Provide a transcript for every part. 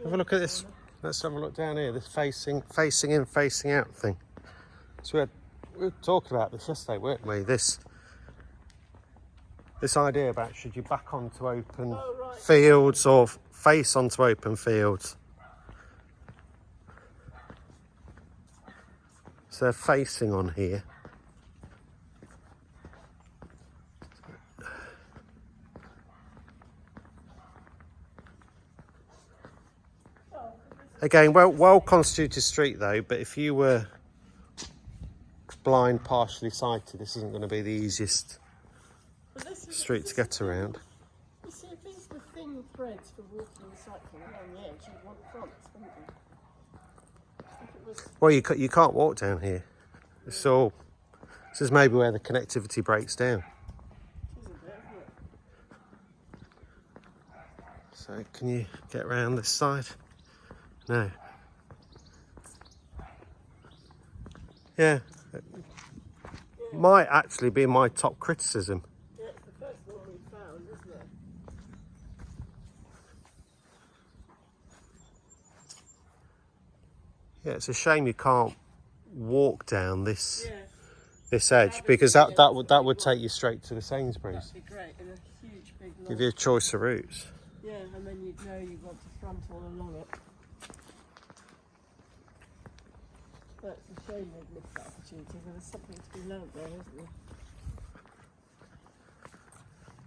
Have a look at this. Let's have a look down here. This facing in, facing out thing. So we were talking about this yesterday, weren't we? This idea about should you back onto open fields or face onto open fields. So they're facing on here. Again, well constituted street though, but if you were blind, partially sighted, this isn't going to be the easiest street to get around. You see, if these were thin threads for walking and cycling along the edge, you'd want fronts, wouldn't you? Well, you can't walk down here. This is maybe where the connectivity breaks down. So can you get around this side? No. Yeah. Might actually be my top criticism. Yeah, it's the first one we found, isn't it? Yeah, it's a shame you can't walk down this edge, because that would take you straight to the Sainsbury's. That'd be great, in a huge big long... Give you a choice of routes. Yeah, and then you'd know you want to front all along it. But it's a shame they've missed that opportunity, but there's something to be learnt there, isn't there?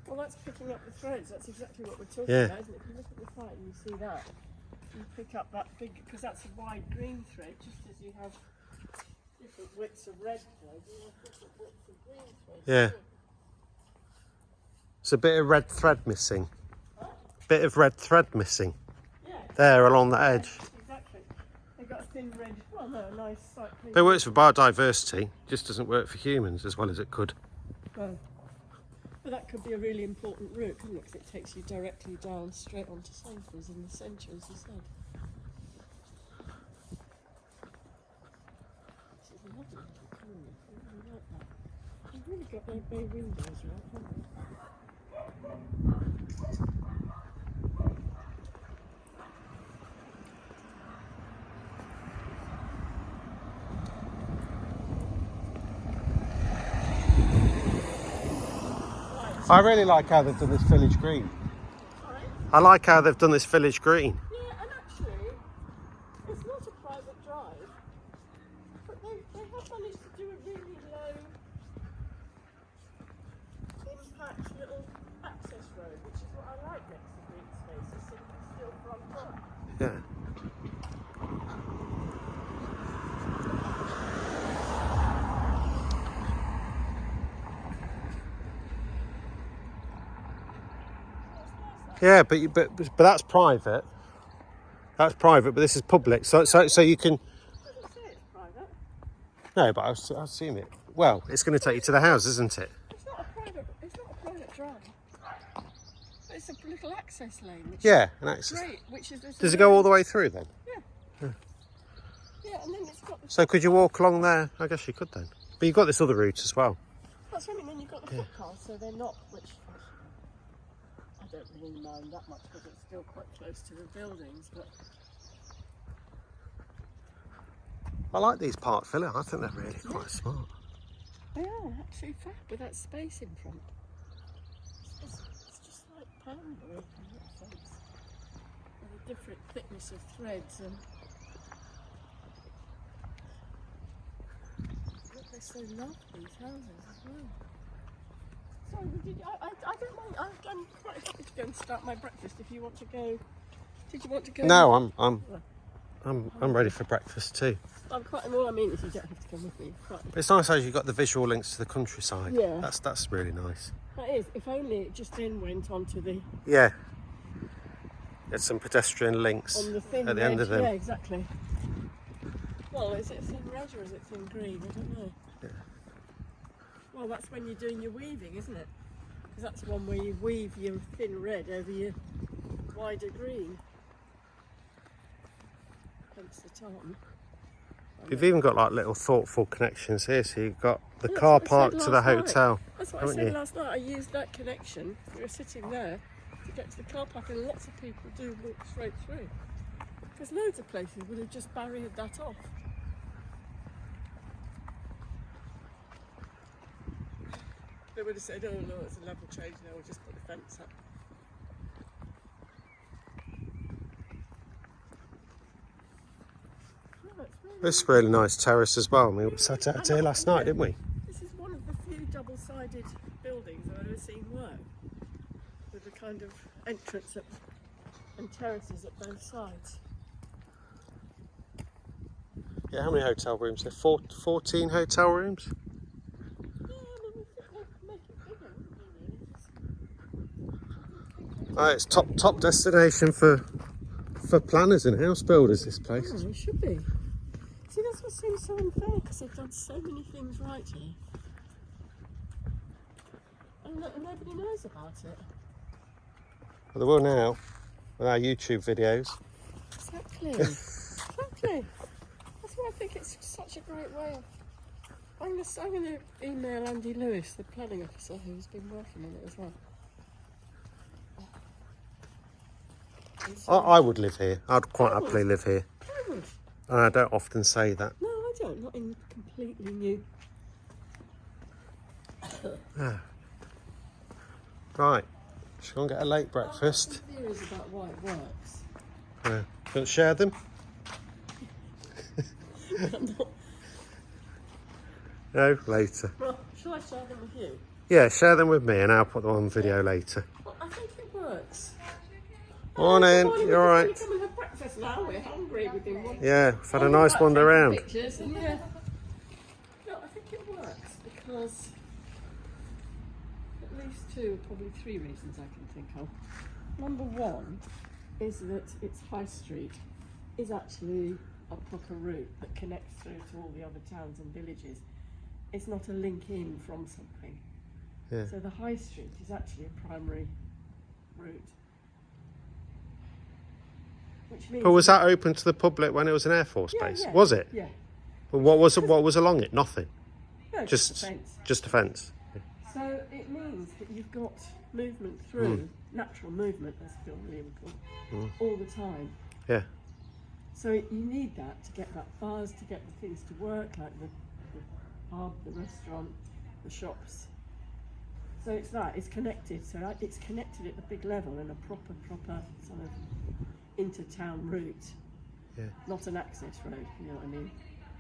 Well, that's picking up the threads. That's exactly what we're talking about, isn't it? If you look at the site and you see that, you pick up that big, because that's a wide green thread, just as you have different widths of red thread, you have different widths of green thread. Yeah. It's a bit of red thread missing. Bit of red thread missing. Yeah. There along the edge. Exactly. They've got a thin red, well no, a nice cycling. It works for biodiversity, just doesn't work for humans as well as it could. Well, but that could be a really important route, couldn't it? Because it takes you directly down straight onto Sainsbury's in the centre, as you said. This is a lovely little corner. I really like that. They've really got their bay windows right, haven't they? I really like how they've done this village green. Sorry? I like how they've done this village green. Yeah, and actually, it's not a private drive, but they have managed to do a really low impact little access road, which is what I like next to green spaces, so you can still front on. Yeah. Yeah, but that's private. That's private, but this is public. So you can. It doesn't say it's private. No, but I've seen it. Well, it's going to take you to the house, isn't it? It's not a private drive. But it's a little access lane. Which Yeah, is an access. great. Which is Does it go all the way through then? Yeah, and then it's got. So could you walk along there? I guess you could then. But you've got this other route as well. That's what I mean. Then you've got the footpaths, so they're not. Which I don't really mind that much because it's still quite close to the buildings, but. I like these park villas. I think they're really quite smart. They are actually fab with that space in front. It's just like Panbury in that sense. With a different thickness of threads and. Look, they're so lovely, these houses as well. Sorry, I don't mind. I'm quite happy to go and start my breakfast if you want to go. Did you want to go? No, I'm ready for breakfast too. All I mean is you don't have to come with me. But it's nice how you've got the visual links to the countryside. Yeah. That's really nice. That is. If only it just then went onto the. Yeah. There's some pedestrian links On the thin at the red, end of them. Yeah, exactly. Well, is it thin red or is it thin green? I don't know. Yeah. Well, that's when you're doing your weaving, isn't it? Because that's one where you weave your thin red over your wider green. Hence the tartan. You've even got like little thoughtful connections here. So you've got the car park to the hotel. That's what I said last night. I used that connection. We were sitting there to to get to the car park, and lots of people do walk straight through. Because loads of places would have just barriered that off. They would have said, oh no, it's a level change now, we'll just put the fence up. No, This is a really nice terrace as well. We sat out here last night, didn't we? This is one of the few double-sided buildings I've ever seen work, with a kind of entrance and terraces at both sides. Yeah, how many hotel rooms? There 14 hotel rooms. Yeah, I mean, we could make it bigger, wouldn't we, really? Oh, it's top destination for planners and house builders. This place. Oh, it should be. See, that's what seems so unfair, because they've done so many things right here. And nobody knows about it. Well, they will now with our YouTube videos. Exactly. Exactly. That's why I think it's such a great way of... I'm going to email Andy Lewis, the planning officer, who's been working on it as well. I would live here. I'd quite happily live here. I would. And I don't often say that. No, I don't. Not in completely new. Right. Should we go and get a late breakfast? I've got some theories about why it works. Yeah. Do you want to share them? No, later. Well, shall I share them with you? Yeah, share them with me and I'll put them on video later. Well, I think it works. Morning, you alright? We're coming to have breakfast now. We're hungry. We've been watching. Yeah, we've had a nice wander around. Pictures and yeah. No, I think it works because at least two, probably three reasons I can think of. Number one is that its high street is actually a proper route that connects through to all the other towns and villages. It's not a link in from something. Yeah. So the high street is actually a primary route. Which means But was that open to the public when it was an Air Force base? Yeah. Was it? Yeah. Well, what was along it? Nothing. No, Just a fence. Just a fence. So it means that you've got movement through, natural movement, as Phil William called, all the time. Yeah. So you need that to get that buzz, to get the things to work, like the pub, the restaurant, the shops. So it's connected. So it's connected at the big level in a proper sort of inter-town route. Yeah. Not an access road, you know what I mean?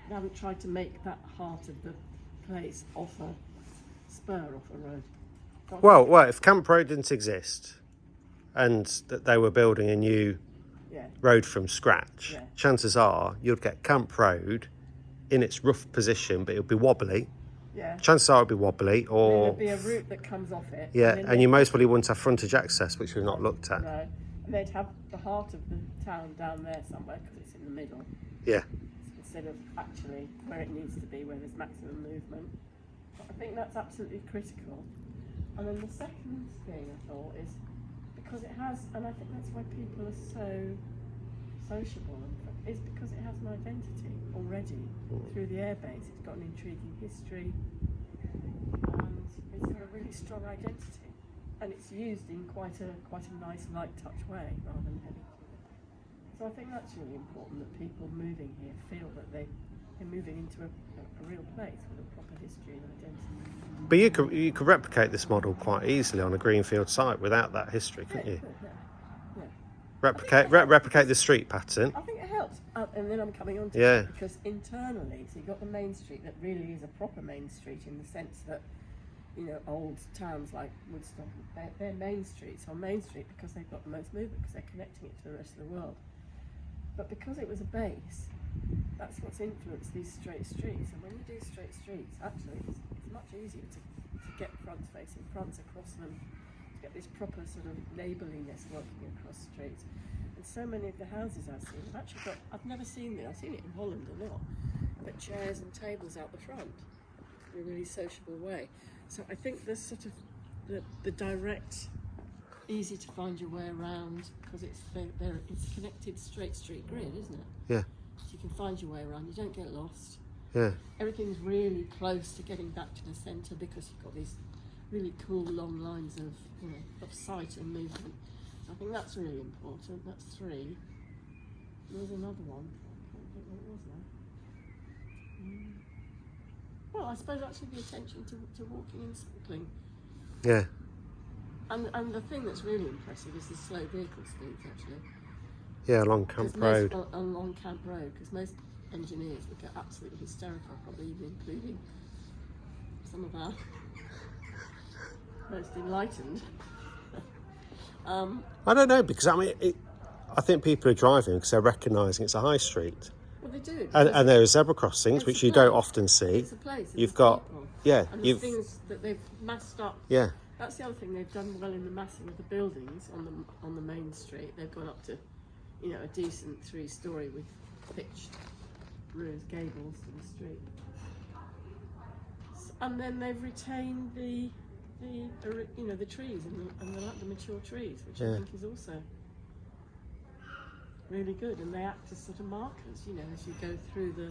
They haven't tried to make that heart of the place off a spur off a road. Well, if Camp Road didn't exist and that they were building a new road from scratch, chances are you'd get Camp Road in its rough position, but it would be wobbly. Yeah. Chances are it would be wobbly, or there'd be a route that comes off it. Yeah, and you most probably wouldn't have frontage access, which we've not looked at. No, and they'd have the heart of the town down there somewhere because it's in the middle. Yeah. Instead of actually where it needs to be, where there's maximum movement. But I think that's absolutely critical. And then the second thing I thought is because it has, and I think that's why people are so sociable, is because it has an identity already through the airbase. It's got an intriguing history and it's got a really strong identity, and it's used in quite a nice light touch way rather than heavy. So I think that's really important, that people moving here feel that they're moving into a real place with a proper history and identity. But you could replicate this model quite easily on a greenfield site without that history, couldn't you? Replicate the street pattern. I think it helps, and then I'm coming on to it because internally, so you've got the main street that really is a proper main street in the sense that, you know, old towns like Woodstock, they're main streets on Main Street because they've got the most movement, because they're connecting it to the rest of the world. But because it was a base, that's what's influenced these straight streets. And when you do straight streets, actually, it's much easier to get fronts facing fronts across them, to get this proper sort of neighbourliness working across streets. And so many of the houses I've seen have actually got, I've never seen it, I've seen it in Holland a lot, but chairs and tables out the front in a really sociable way. So I think there's sort of the direct, easy to find your way around, because it's connected straight street grid, isn't it? Yeah. So you can find your way around, you don't get lost. Yeah. Everything's really close to getting back to the centre because you've got these really cool long lines of, you know, of sight and movement. I think that's really important. That's 3. There's another one. I can't think what it was now. Well, I suppose actually the attention to walking and cycling. Yeah. And the thing that's really impressive is the slow vehicle speeds, actually. Yeah, along Camp Road. Along Camp Road, because most engineers would get absolutely hysterical, probably even including some of our most enlightened. I don't know, because I mean, I think people are driving because they're recognising it's a high street. Well, they do. And there are zebra crossings, which you don't often see. It's a place. You've got, people. yeah. And the things that they've massed up. Yeah. That's the other thing, they've done well in the massing of the buildings on the main street. They've gone up to, a decent 3-storey with pitched roofs, gables to the street. And then they've retained the trees and the mature trees, which I think is also really good. And they act as sort of markers, as you go through the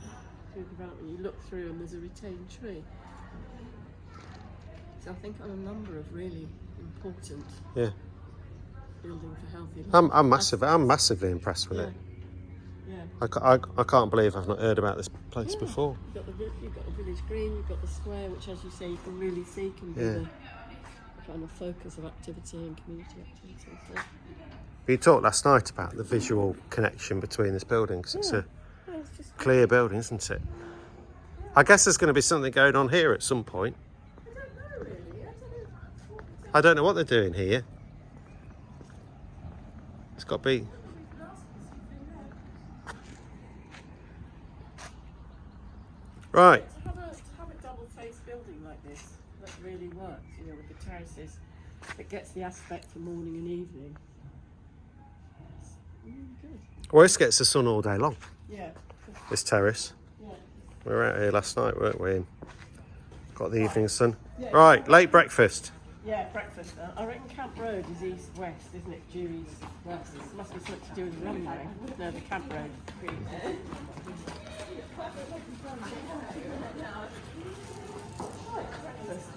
development. You look through and there's a retained tree. So I think on a number of really important building for healthy life. I'm massively impressed with it. Yeah. I can't believe I've not heard about this place before. You've got the village green, you've got the square, which, as you say, you can really see can be the kind of focus of activity and community activity. So. You talked last night about the visual connection between this building, because it's a clear building, isn't it? I guess there's going to be something going on here at some point. I don't know what they're doing here. It's got to be... Right. To have a double-faced building like this that really works, with the terraces, that gets the aspect for morning and evening. It's really good. Well, this gets the sun all day long. Yeah. This terrace. Yeah. We were out here last night, weren't we? And got the evening sun. Yeah. Right, late breakfast. Yeah, breakfast. I reckon Camp Road is east-west, isn't it? Due east-west. It must be something to do with the runway. No, the Camp Road. Breakfast.